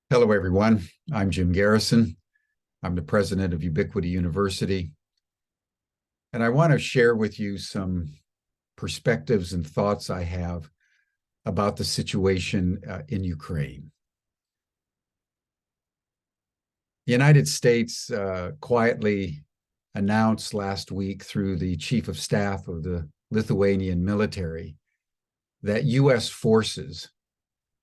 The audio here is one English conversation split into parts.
Hello, everyone. I'm Jim Garrison. I'm the president of Ubiquity University. And I want to share with you some perspectives and thoughts I have about the situation in Ukraine. The United States quietly announced last week through the chief of staff of the Lithuanian military that U.S. forces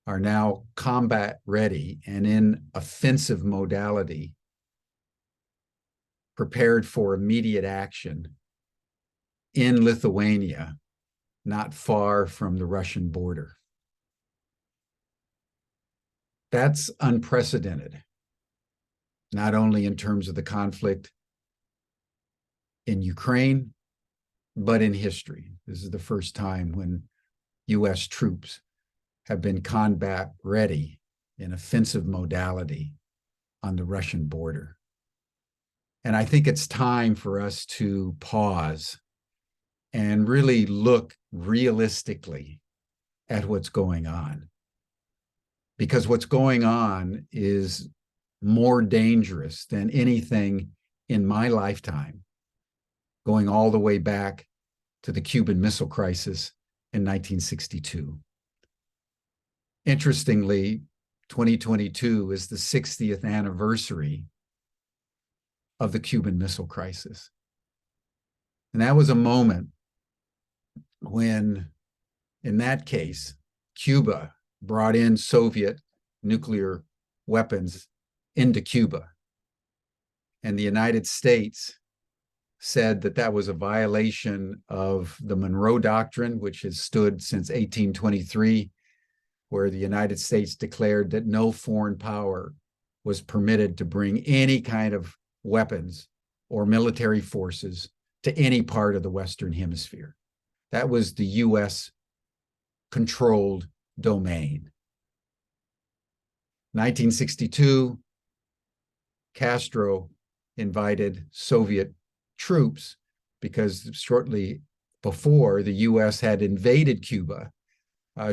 are now combat ready and in offensive modality, prepared for immediate action in Lithuania, not far from the Russian border. That's unprecedented, not only in terms of the conflict in Ukraine, but in history. This is the first time when U.S. troops have been combat ready in offensive modality on the Russian border. And I think it's time for us to pause and really look realistically at what's going on. Because what's going on is more dangerous than anything in my lifetime, going all the way back to the Cuban Missile Crisis in 1962. Interestingly, 2022 is the 60th anniversary of the Cuban Missile Crisis. And that was a moment when, in that case, Cuba brought in Soviet nuclear weapons into Cuba. And the United States said that that was a violation of the Monroe Doctrine, which has stood since 1823, where the United States declared that no foreign power was permitted to bring any kind of weapons or military forces to any part of the Western Hemisphere. That was the U.S. controlled domain. 1962, Castro invited Soviet troops because shortly before the U.S. had invaded Cuba,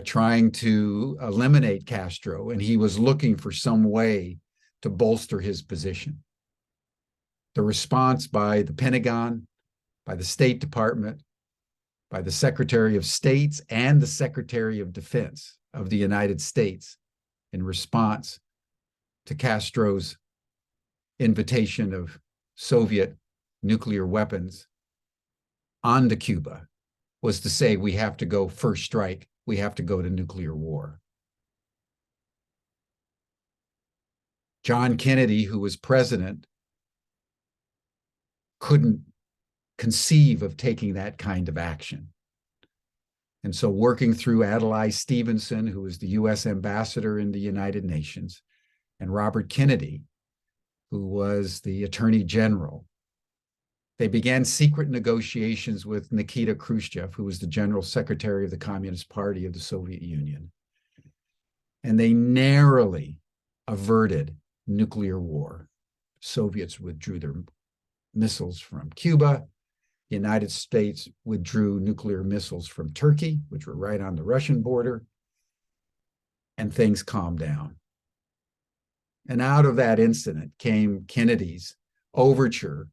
trying to eliminate Castro, and he was looking for some way to bolster his position. The response by the Pentagon, by the State Department, by the Secretary of State and the Secretary of Defense of the United States in response to Castro's invitation of Soviet nuclear weapons onto Cuba was to say, we have to go first strike, we have to go to nuclear war. John Kennedy, who was president, couldn't conceive of taking that kind of action. And so working through Adlai Stevenson, who was the U.S. ambassador in the United Nations, and Robert Kennedy, who was the Attorney General, they began secret negotiations with Nikita Khrushchev, who was the General Secretary of the Communist Party of the Soviet Union. And they narrowly averted nuclear war. Soviets withdrew their missiles from Cuba. The United States withdrew nuclear missiles from Turkey, which were right on the Russian border, and things calmed down. And out of that incident came Kennedy's overture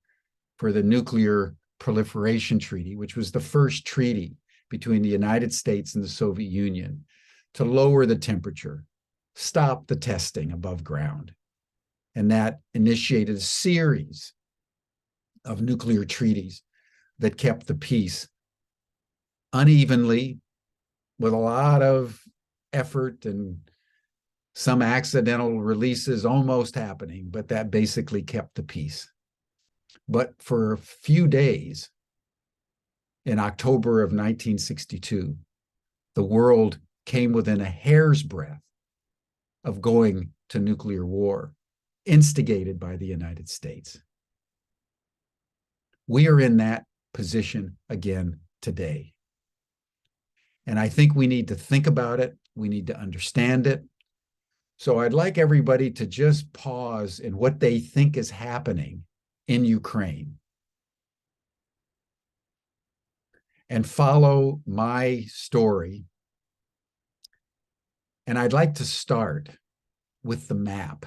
for the Nuclear Proliferation Treaty, which was the first treaty between the United States and the Soviet Union to lower the temperature, stop the testing above ground. And that initiated a series of nuclear treaties that kept the peace unevenly, with a lot of effort and some accidental releases almost happening, but that basically kept the peace. But for a few days in October of 1962, the world came within a hair's breadth of going to nuclear war, instigated by the United States. We are in that position again today. And I think we need to think about it. We need to understand it. So I'd like everybody to just pause in what they think is happening in Ukraine and follow my story. And I'd like to start with the map.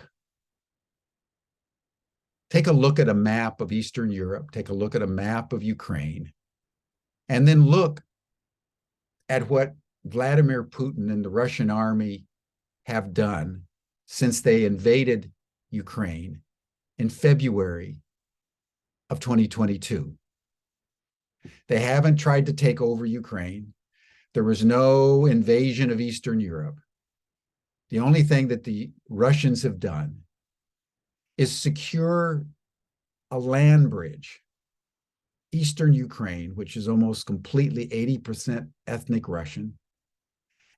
Take a look at a map of Eastern Europe, take a look at a map of Ukraine, and then look at what Vladimir Putin and the Russian army have done since they invaded Ukraine in February of 2022. They haven't tried to take over Ukraine. There was no invasion of Eastern Europe. The only thing that the Russians have done is secure a land bridge, Eastern Ukraine, which is almost completely 80% ethnic Russian,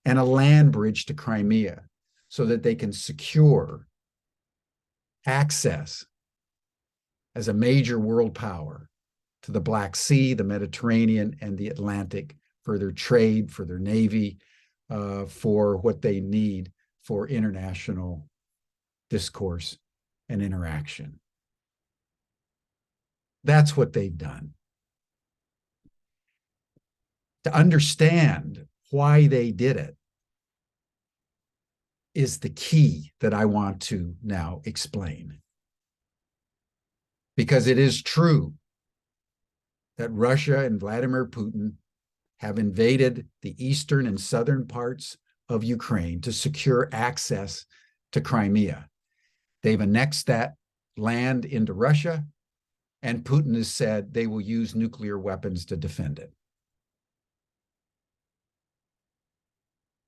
and a land bridge to Crimea so that they can secure access as a major world power to the Black Sea, the Mediterranean, and the Atlantic for their trade, for their navy, for what they need for international discourse and interaction. That's what they've done. To understand why they did it is the key that I want to now explain. Because it is true that Russia and Vladimir Putin have invaded the eastern and southern parts of Ukraine to secure access to Crimea. They've annexed that land into Russia, and Putin has said they will use nuclear weapons to defend it.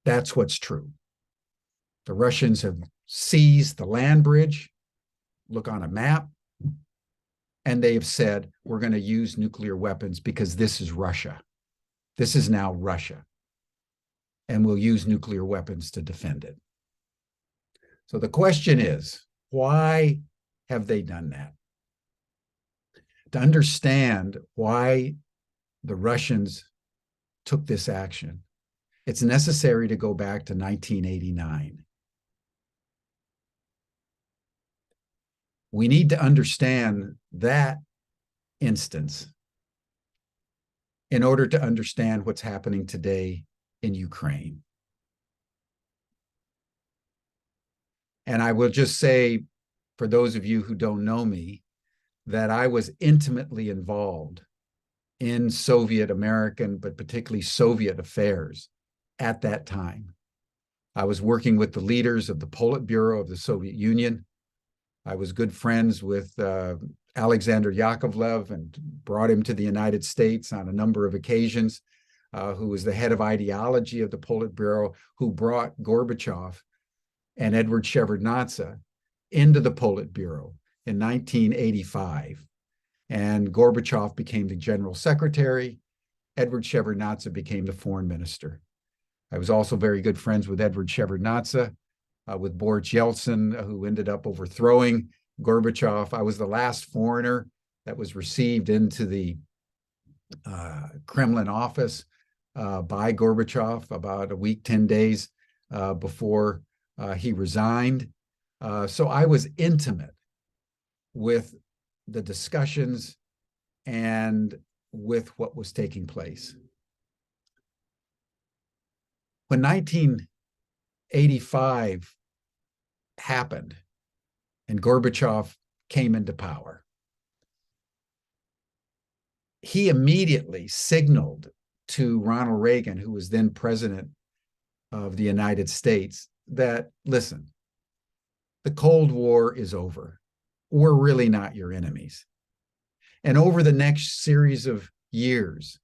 That's what's true. The Russians have seized the land bridge, look on a map, and they have said, we're going to use nuclear weapons because this is Russia. This is now Russia. And we'll use nuclear weapons to defend it. So the question is, why have they done that? To understand why the Russians took this action, it's necessary to go back to 1989. We need to understand that instance in order to understand what's happening today in Ukraine. And I will just say, for those of you who don't know me, that I was intimately involved in Soviet American, but particularly Soviet affairs at that time. I was working with the leaders of the Politburo of the Soviet Union. I was good friends with Alexander Yakovlev and brought him to the United States on a number of occasions, who was the head of ideology of the Politburo, who brought Gorbachev and Edward Shevardnadze into the Politburo in 1985. And Gorbachev became the general secretary. Edward Shevardnadze became the foreign minister. I was also very good friends with Edward Shevardnadze, with Boris Yeltsin, who ended up overthrowing Gorbachev. I was the last foreigner that was received into the Kremlin office by Gorbachev about a week, 10 days before he resigned. So I was intimate with the discussions and with what was taking place. When 1985 happened and Gorbachev came into power, he immediately signaled to Ronald Reagan, who was then president of the United States, that, listen, the Cold War is over. We're really not your enemies. And over the next series of years,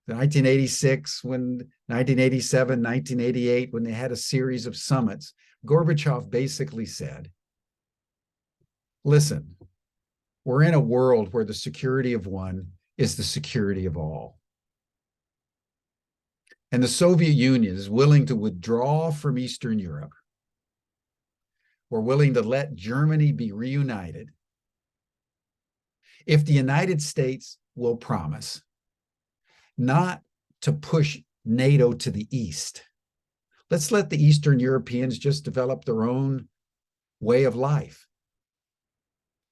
1986, 1987, 1988, when they had a series of summits, Gorbachev basically said, listen, we're in a world where the security of one is the security of all. And the Soviet Union is willing to withdraw from Eastern Europe. We're willing to let Germany be reunited if the United States will promise not to push NATO to the east. Let's let the Eastern Europeans just develop their own way of life.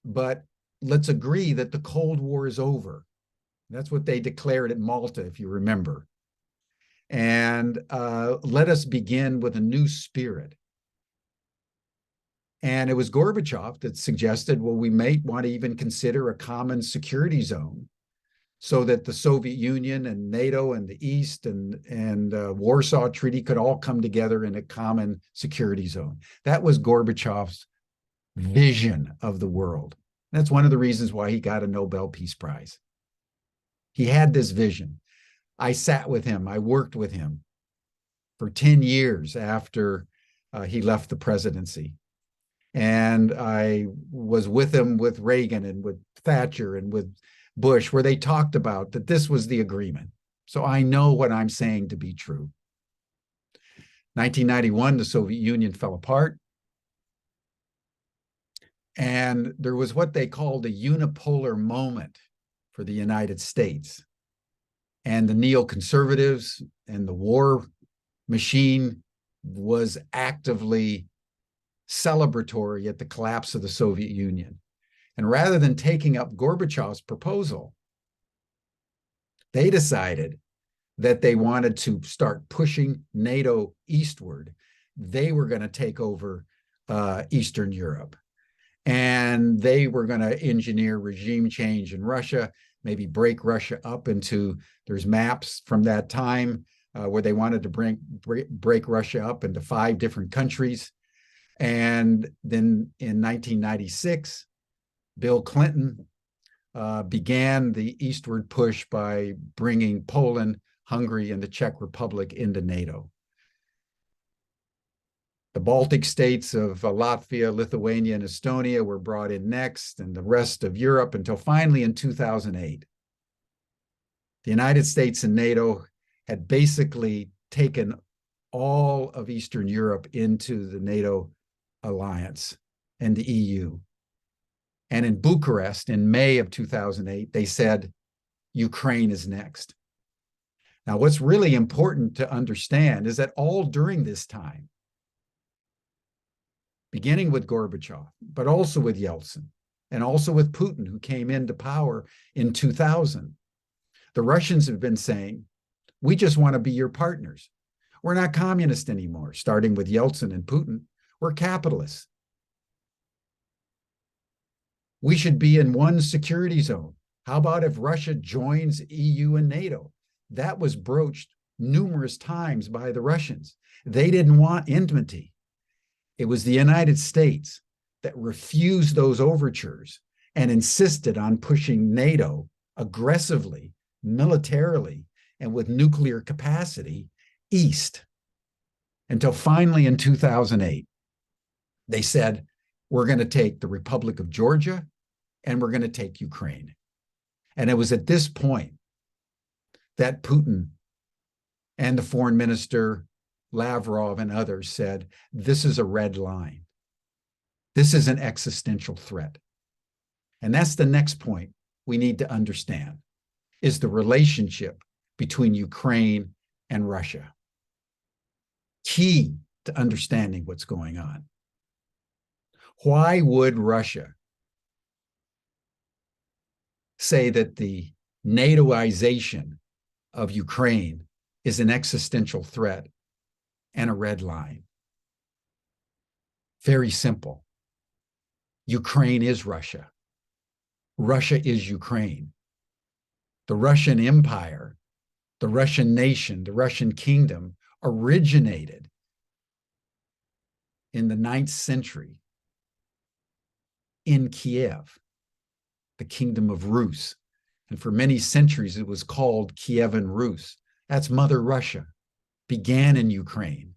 But let's agree that the Cold War is over. That's what they declared at Malta, if you remember. And let us begin with a new spirit. And it was Gorbachev that suggested, well, we might want to even consider a common security zone so that the Soviet Union and NATO and the East and Warsaw Treaty could all come together in a common security zone. That was Gorbachev's vision of the world. That's one of the reasons why he got a Nobel Peace Prize. He had this vision. I sat with him. I worked with him for 10 years after he left the presidency. And I was with him with Reagan and with Thatcher and with Bush, where they talked about that this was the agreement. So I know what I'm saying to be true. 1991, the Soviet Union fell apart. And there was what they called a unipolar moment for the United States. And the neoconservatives and the war machine was actively celebratory at the collapse of the Soviet Union. And rather than taking up Gorbachev's proposal, they decided that they wanted to start pushing NATO eastward. They were going to take over Eastern Europe. And they were going to engineer regime change in Russia, maybe break Russia up into, there's maps from that time where they wanted to break Russia up into 5 different countries. And then in 1996, Bill Clinton began the eastward push by bringing Poland, Hungary, and the Czech Republic into NATO. The Baltic states of Latvia, Lithuania, and Estonia were brought in next, and the rest of Europe, until finally in 2008, the United States and NATO had basically taken all of Eastern Europe into the NATO alliance and the EU. And in Bucharest, in May of 2008, they said, Ukraine is next. Now, what's really important to understand is that all during this time, beginning with Gorbachev, but also with Yeltsin, and also with Putin, who came into power in 2000, the Russians have been saying, we just want to be your partners. We're not communist anymore, starting with Yeltsin and Putin. We're capitalists. We should be in one security zone. How about if Russia joins EU and NATO? That was broached numerous times by the Russians. They didn't want enmity. It was the United States that refused those overtures and insisted on pushing NATO aggressively, militarily, and with nuclear capacity east, until finally in 2008, they said, we're going to take the Republic of Georgia and we're going to take Ukraine. And it was at this point that Putin and the foreign minister, Lavrov, and others said, this is a red line. This is an existential threat. And that's the next point we need to understand, is the relationship between Ukraine and Russia. Key to understanding what's going on. Why would Russia say that the NATOization of Ukraine is an existential threat and a red line? Very simple. Ukraine is Russia. Russia is Ukraine. The Russian Empire, the Russian nation, the Russian kingdom originated in the 9th century in Kiev, the kingdom of Rus. And for many centuries, it was called Kievan Rus. That's Mother Russia, began in Ukraine.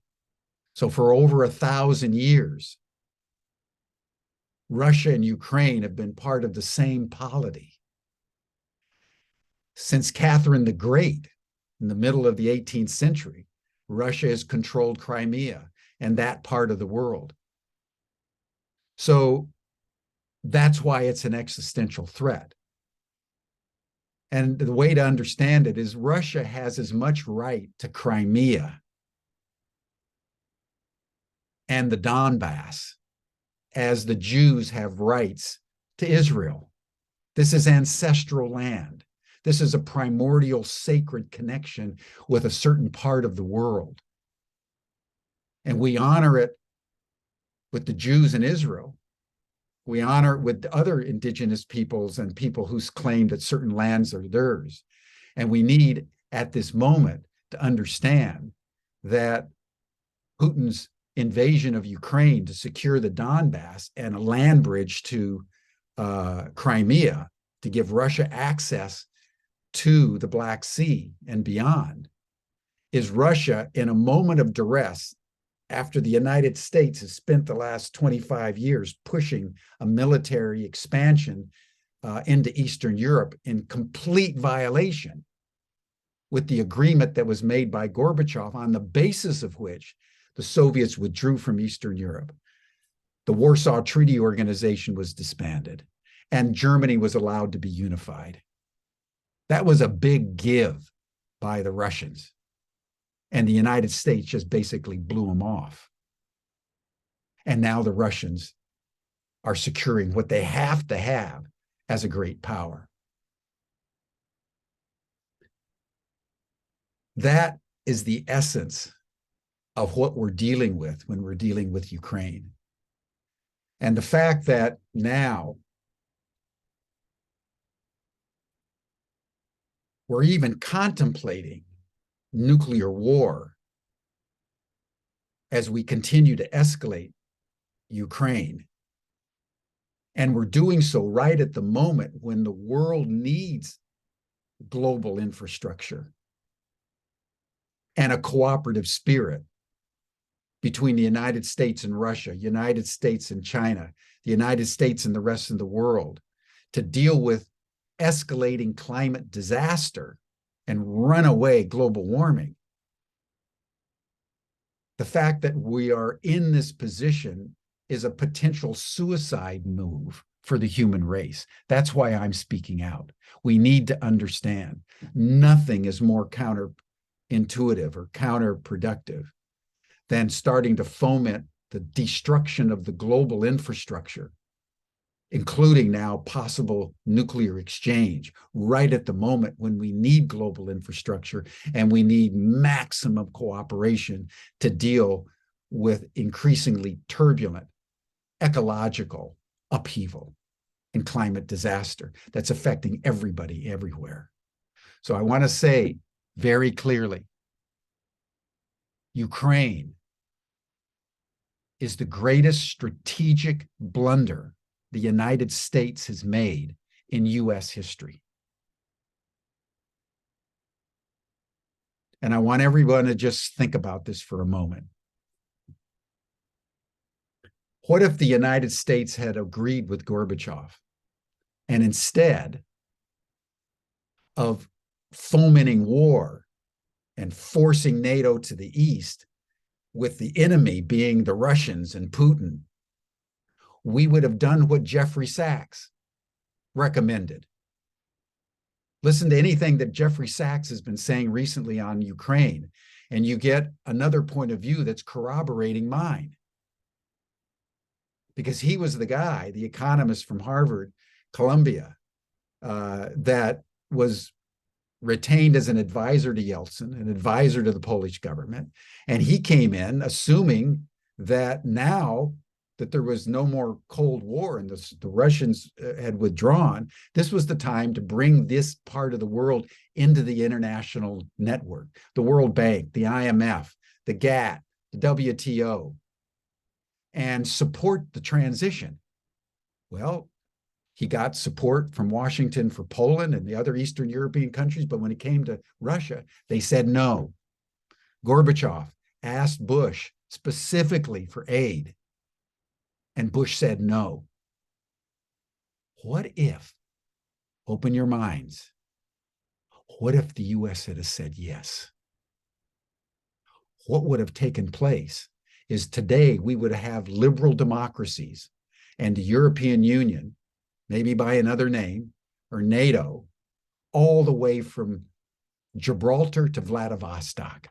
So for over 1,000 years, Russia and Ukraine have been part of the same polity. Since Catherine the Great, in the middle of the 18th century, Russia has controlled Crimea and that part of the world. So that's why it's an existential threat. And the way to understand it is Russia has as much right to Crimea and the Donbass as the Jews have rights to Israel. This is ancestral land. This is a primordial sacred connection with a certain part of the world. And we honor it with the Jews in Israel. We honor it with other indigenous peoples and people who claim that certain lands are theirs. And we need, at this moment, to understand that Putin's invasion of Ukraine to secure the Donbass and a land bridge to Crimea to give Russia access to the Black Sea and beyond is Russia in a moment of duress after the United States has spent the last 25 years pushing a military expansion into Eastern Europe in complete violation with the agreement that was made by Gorbachev, on the basis of which the Soviets withdrew from Eastern Europe. The Warsaw Treaty Organization was disbanded, and Germany was allowed to be unified. That was a big give by the Russians. And the United States just basically blew them off. And now the Russians are securing what they have to have as a great power. That is the essence of what we're dealing with when we're dealing with Ukraine. And the fact that now we're even contemplating nuclear war as we continue to escalate Ukraine. And we're doing so right at the moment when the world needs global infrastructure and a cooperative spirit between the United States and Russia, United States and China, the United States and the rest of the world to deal with escalating climate disaster and runaway global warming. The fact that we are in this position is a potential suicide move for the human race. That's why I'm speaking out. We need to understand nothing is more counterintuitive or counterproductive than starting to foment the destruction of the global infrastructure, including now possible nuclear exchange, right at the moment when we need global infrastructure and we need maximum cooperation to deal with increasingly turbulent ecological upheaval and climate disaster that's affecting everybody everywhere. So I want to say very clearly, Ukraine is the greatest strategic blunder the United States has made in US history. And I want everyone to just think about this for a moment. What if the United States had agreed with Gorbachev and instead of fomenting war and forcing NATO to the east, with the enemy being the Russians and Putin, we would have done what Jeffrey Sachs recommended. Listen to anything that Jeffrey Sachs has been saying recently on Ukraine, and you get another point of view that's corroborating mine. Because he was the guy, the economist from Harvard, Columbia, that was retained as an advisor to Yeltsin, an advisor to the Polish government. And he came in assuming that now that there was no more Cold War and the Russians had withdrawn, this was the time to bring this part of the world into the international network, the World Bank, the IMF, the GATT, the WTO, and support the transition. Well, he got support from Washington for Poland and the other Eastern European countries, but when it came to Russia, they said no. Gorbachev asked Bush specifically for aid, and Bush said no. What if, open your minds, what if the US had said yes? What would have taken place is today we would have liberal democracies and the European Union, maybe by another name, or NATO, all the way from Gibraltar to Vladivostok.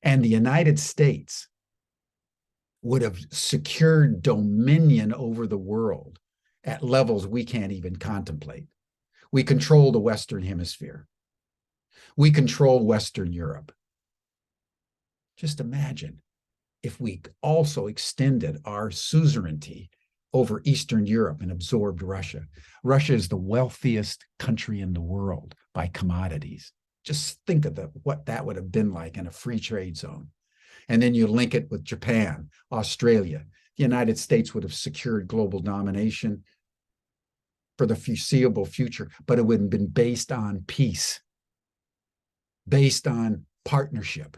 And the United States would have secured dominion over the world at levels we can't even contemplate. We control the Western Hemisphere. We control Western Europe. Just imagine if we also extended our suzerainty over Eastern Europe and absorbed Russia. Russia is the wealthiest country in the world by commodities. Just think of what that would have been like in a free trade zone. And then you link it with Japan, Australia. The United States would have secured global domination for the foreseeable future, but it would have been based on peace, based on partnership,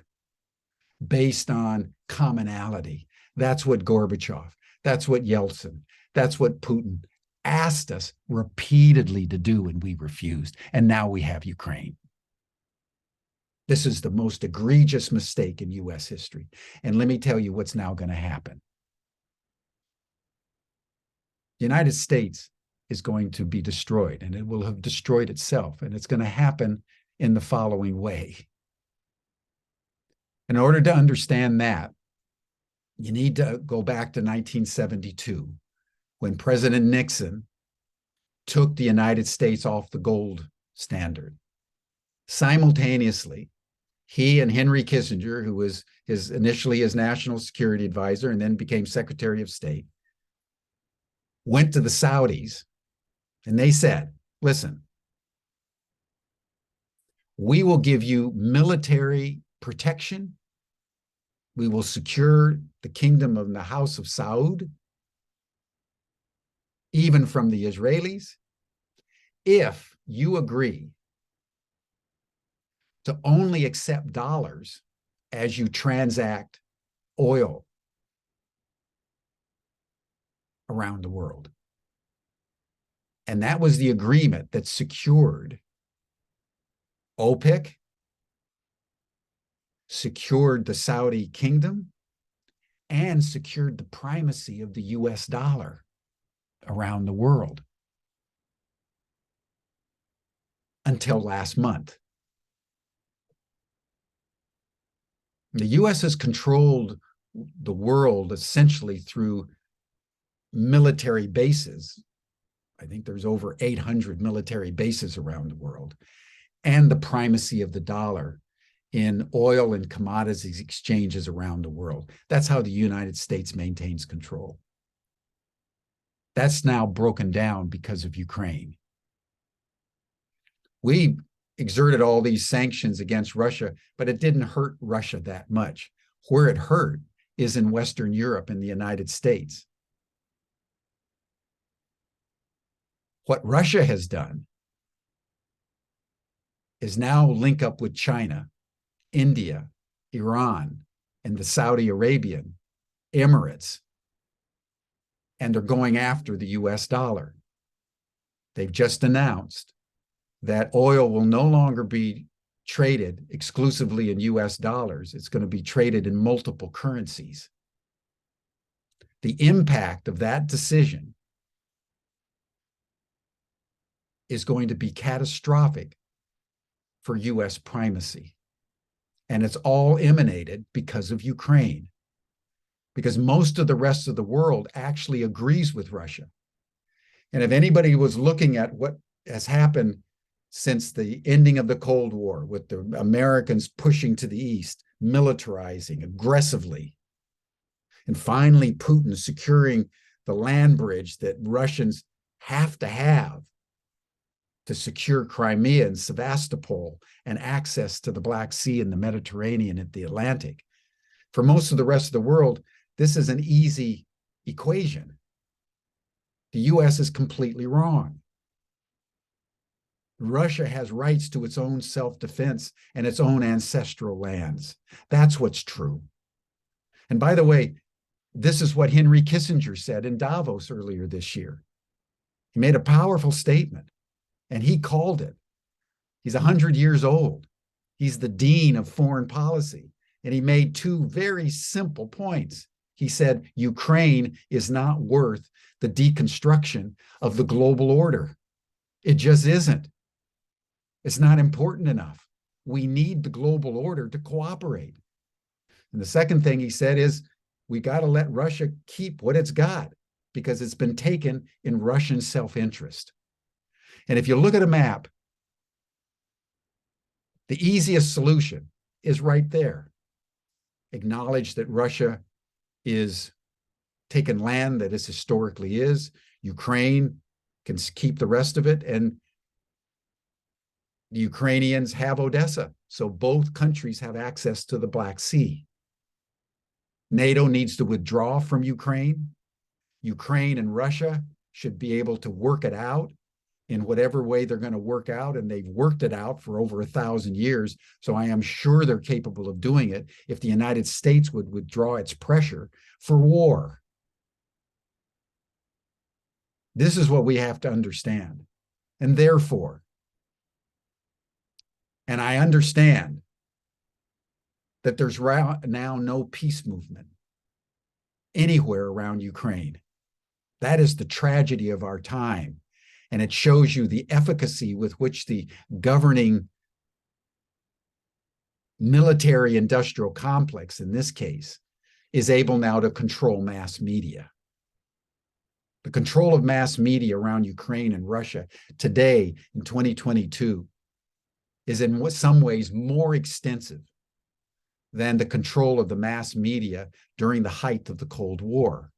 based on commonality. That's what Gorbachev, that's what Yeltsin, that's what Putin asked us repeatedly to do, and we refused. And now we have Ukraine. This is the most egregious mistake in US history. And let me tell you what's now going to happen. The United States is going to be destroyed, and it will have destroyed itself. And it's going to happen in the following way. In order to understand that, you need to go back to 1972, when President Nixon took the United States off the gold standard. Simultaneously, he and Henry Kissinger, who was initially his national security advisor and then became Secretary of State, went to the Saudis and they said, listen, we will give you military protection. We will secure the kingdom of the House of Saud, even from the Israelis, if you agree to only accept dollars as you transact oil around the world. And that was the agreement that secured OPEC, secured the Saudi kingdom, and secured the primacy of the US dollar around the world until last month. The US has controlled the world essentially through military bases. I think there's over 800 military bases around the world, and the primacy of the dollar in oil and commodities exchanges around the world. That's how the United States maintains control. That's now broken down because of Ukraine. We exerted all these sanctions against Russia, but it didn't hurt Russia that much. Where it hurt is in Western Europe and the United States. What Russia has done is now link up with China, India, Iran, and the Saudi Arabian Emirates, and they're going after the US dollar. They've just announced that oil will no longer be traded exclusively in US dollars. It's going to be traded in multiple currencies. The impact of that decision is going to be catastrophic for US primacy. And it's all emanated because of Ukraine, because most of the rest of the world actually agrees with Russia. And if anybody was looking at what has happened since the ending of the Cold War, with the Americans pushing to the east, militarizing aggressively, and finally Putin securing the land bridge that Russians have to secure Crimea and Sevastopol and access to the Black Sea and the Mediterranean and the Atlantic. For most of the rest of the world, this is an easy equation. The US is completely wrong. Russia has rights to its own self-defense and its own ancestral lands. That's what's true. And by the way, this is what Henry Kissinger said in Davos earlier this year. He made a powerful statement, and he called it. He's 100 years old. He's the dean of foreign policy, and he made two very simple points. He said, Ukraine is not worth the deconstruction of the global order. It just isn't. It's not important enough. We need the global order to cooperate. And the second thing he said is, we got to let Russia keep what it's got because it's been taken in Russian self-interest. And if you look at a map, the easiest solution is right there. Acknowledge that Russia is taken land that is historically is. Ukraine can keep the rest of it, and the Ukrainians have Odessa. So both countries have access to the Black Sea. NATO needs to withdraw from Ukraine. Ukraine and Russia should be able to work it out in whatever way they're going to work out, and they've worked it out for over 1,000 years. So I am sure they're capable of doing it if the United States would withdraw its pressure for war. This is what we have to understand. And therefore, and I understand that there's now no peace movement anywhere around Ukraine. That is the tragedy of our time. And it shows you the efficacy with which the governing military industrial complex, in this case, is able now to control mass media. The control of mass media around Ukraine and Russia today in 2022 is in some ways more extensive than the control of the mass media during the height of the Cold War.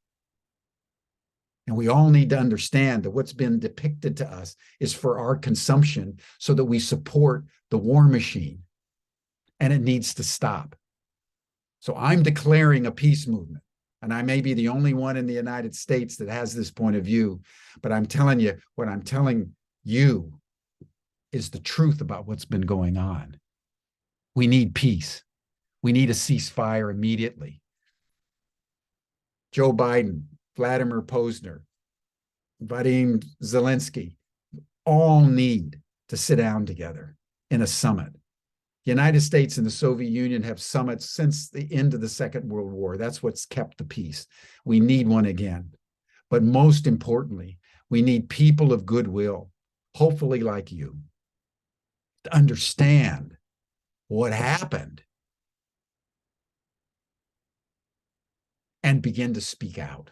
And we all need to understand that what's been depicted to us is for our consumption so that we support the war machine. And it needs to stop. So I'm declaring a peace movement. And I may be the only one in the United States that has this point of view. But I'm telling you, what I'm telling you is the truth about what's been going on. We need peace. We need a ceasefire immediately. Joe Biden, Vladimir Posner, Vladimir Zelensky, all need to sit down together in a summit. The United States and the Soviet Union have summits since the end of the Second World War. That's what's kept the peace. We need one again. But most importantly, we need people of goodwill, hopefully like you, to understand what happened and begin to speak out.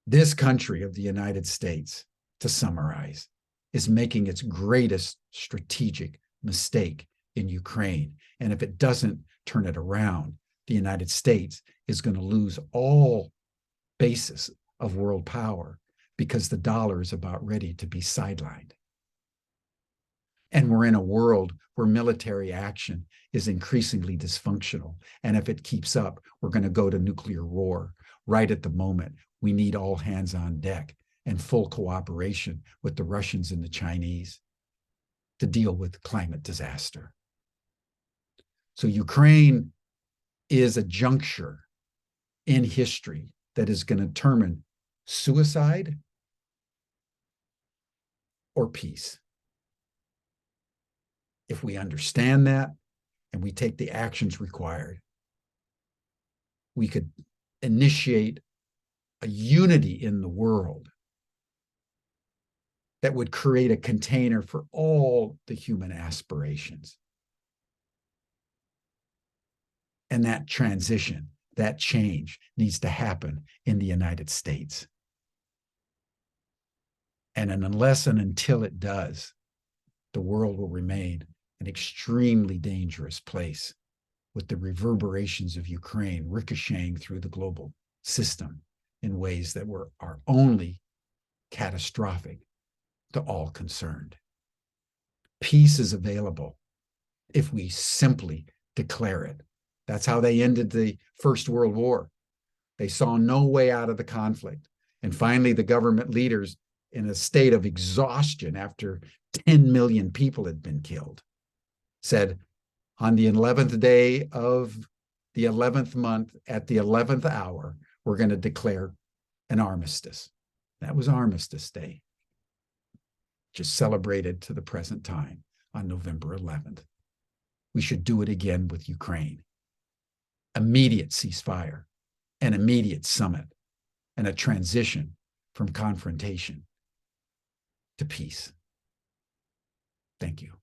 This country of the United States, to summarize, is making its greatest strategic mistake in Ukraine. And if it doesn't turn it around, the United States is going to lose all basis of world power because the dollar is about ready to be sidelined. And we're in a world where military action is increasingly dysfunctional. And if it keeps up, we're going to go to nuclear war. Right at the moment, we need all hands on deck and full cooperation with the Russians and the Chinese to deal with climate disaster. So Ukraine is a juncture in history that is going to determine suicide or peace. If we understand that and we take the actions required, we could initiate a unity in the world that would create a container for all the human aspirations. And that transition, that change needs to happen in the United States. And unless and until it does, the world will remain an extremely dangerous place with the reverberations of Ukraine ricocheting through the global system in ways that are only catastrophic to all concerned. Peace is available if we simply declare it. That's how they ended the First World War. They saw no way out of the conflict. And finally, the government leaders, in a state of exhaustion after 10 million people had been killed, said, on the 11th day of the 11th month at the 11th hour, we're going to declare an armistice. That was Armistice Day, just celebrated to the present time on November 11th. We should do it again with Ukraine. Immediate ceasefire, an immediate summit, and a transition from confrontation to peace. Thank you.